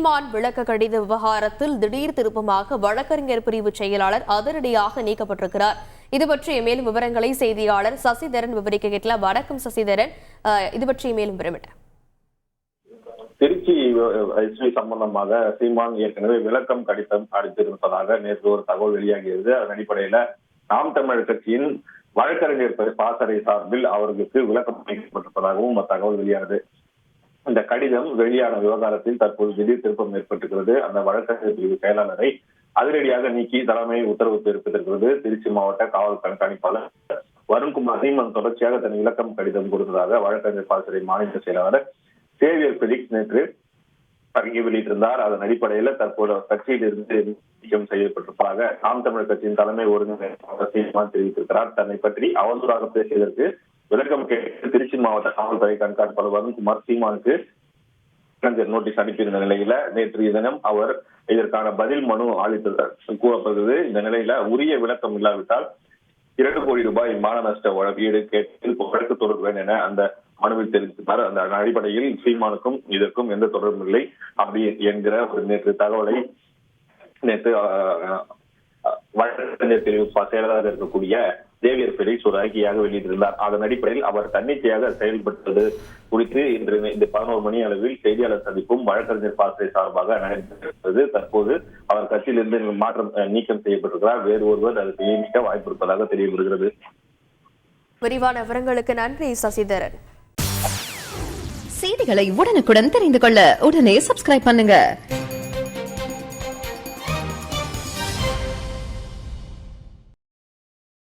சீமான் விளக்க கடித விவகாரத்தில் திடீர் திருப்பமாக வழக்கறிஞர் பிரிவு செயலாளர் அதிரடியாக நீக்கப்பட்டிருக்கிறார். இது பற்றிய மேலும் விவரங்களை செய்தியாளர் சசிதரன் விவரிக்க கேட்கலாம். வணக்கம் சசிதரன், இது பற்றிய மேலும் விவரம். திருச்சி சம்பந்தமாக சீமான் ஏற்கனவே விளக்கம் கடிதம் அளித்திருப்பதாக நேற்று ஒரு தகவல் வெளியாகியது. அதன் அடிப்படையில நாம் தமிழர் கட்சியின் வழக்கறிஞர் பாசறை சார்பில் அவர்களுக்கு விளக்கம் அளிக்கப்பட்டிருப்பதாகவும் தகவல் வெளியானது. இந்த கடிதம் வெளியான விவகாரத்தில் தற்போது திடீர் திருப்பம் ஏற்பட்டிருக்கிறது. அந்த வழக்கறிஞர் பிரிவு செயலாளரை அதிரடியாக நீக்கி தலைமை உத்தரவு பிறப்பித்திருக்கிறது. திருச்சி மாவட்ட காவல் கண்காணிப்பாளர் வருண்குமார் சீமான் தொடர்ச்சியாக தன் விளக்கம் கடிதம் கொடுத்ததாக வழக்கறிஞர் பாசறை மாநில செயலாளர் சேவியர் பெலிக்ஸ் நேற்று அறிக்கை வெளியிட்டிருந்தார். அதன் அடிப்படையில் தற்போது கட்சியில் இருந்து நீக்கம் செய்யப்பட்டிருப்பதாக நாம் தமிழர் கட்சியின் தலைமை ஒருங்கிணைப்பாளர் சீமான் தெரிவித்திருக்கிறார். தன்னை பற்றி அவதூறாக பேசியதற்கு விளக்கம் கேட்டு திருச்சி மாவட்ட காவல்துறை கண்காணிப்பாளர் வருண்குமார் சீமானுக்கு நோட்டீஸ் அனுப்பியிருந்த நிலையில நேற்று தினம் அவர் இதற்கான பதில் மனு அளித்ததார் கூறப்படுகிறது. இந்த நிலையில உரிய விளக்கம் இல்லாவிட்டால் 2 கோடி ரூபாய் மான நஷ்ட வழக்கீடு கேட்டு வழக்கு தொடர்வேன் என அந்த மனுவில் தெரிவித்தார். அந்த அடிப்படையில் சீமானுக்கும் இதற்கும் எந்த தொடர்பும் இல்லை அப்படி என்கிற ஒரு நேற்று தகவலை நேற்று வழக்கறிஞர் பிரிவு செயலாளராக இருக்கக்கூடிய சேவியர் பெலிக்ஸ் ஒரு அறிக்கையாக வெளியிட்டிருந்தார். அதன் அடிப்படையில் அவர் தன்னிச்சையாக செயல்பட்டது குறித்து இன்று இந்த 11 மணி அளவில் செய்தியாளர் சந்திப்பும் வழக்கறிஞர் பாசறை சார்பாக நடைபெற்றது. தற்போது அவர் கட்சியிலிருந்து நீக்கம் செய்யப்பட்டிருக்கிறார். வேறு ஒருவர் அதற்கு நியமிக்க வாய்ப்பு இருப்பதாக தெரிய வருகிறது. விரிவான விவரங்களுக்கு நன்றி சசிதரன். செய்திகளை உடனுக்குடன் தெரிந்து கொள்ள உடனே சப்ஸ்கிரைப் பண்ணுங்க.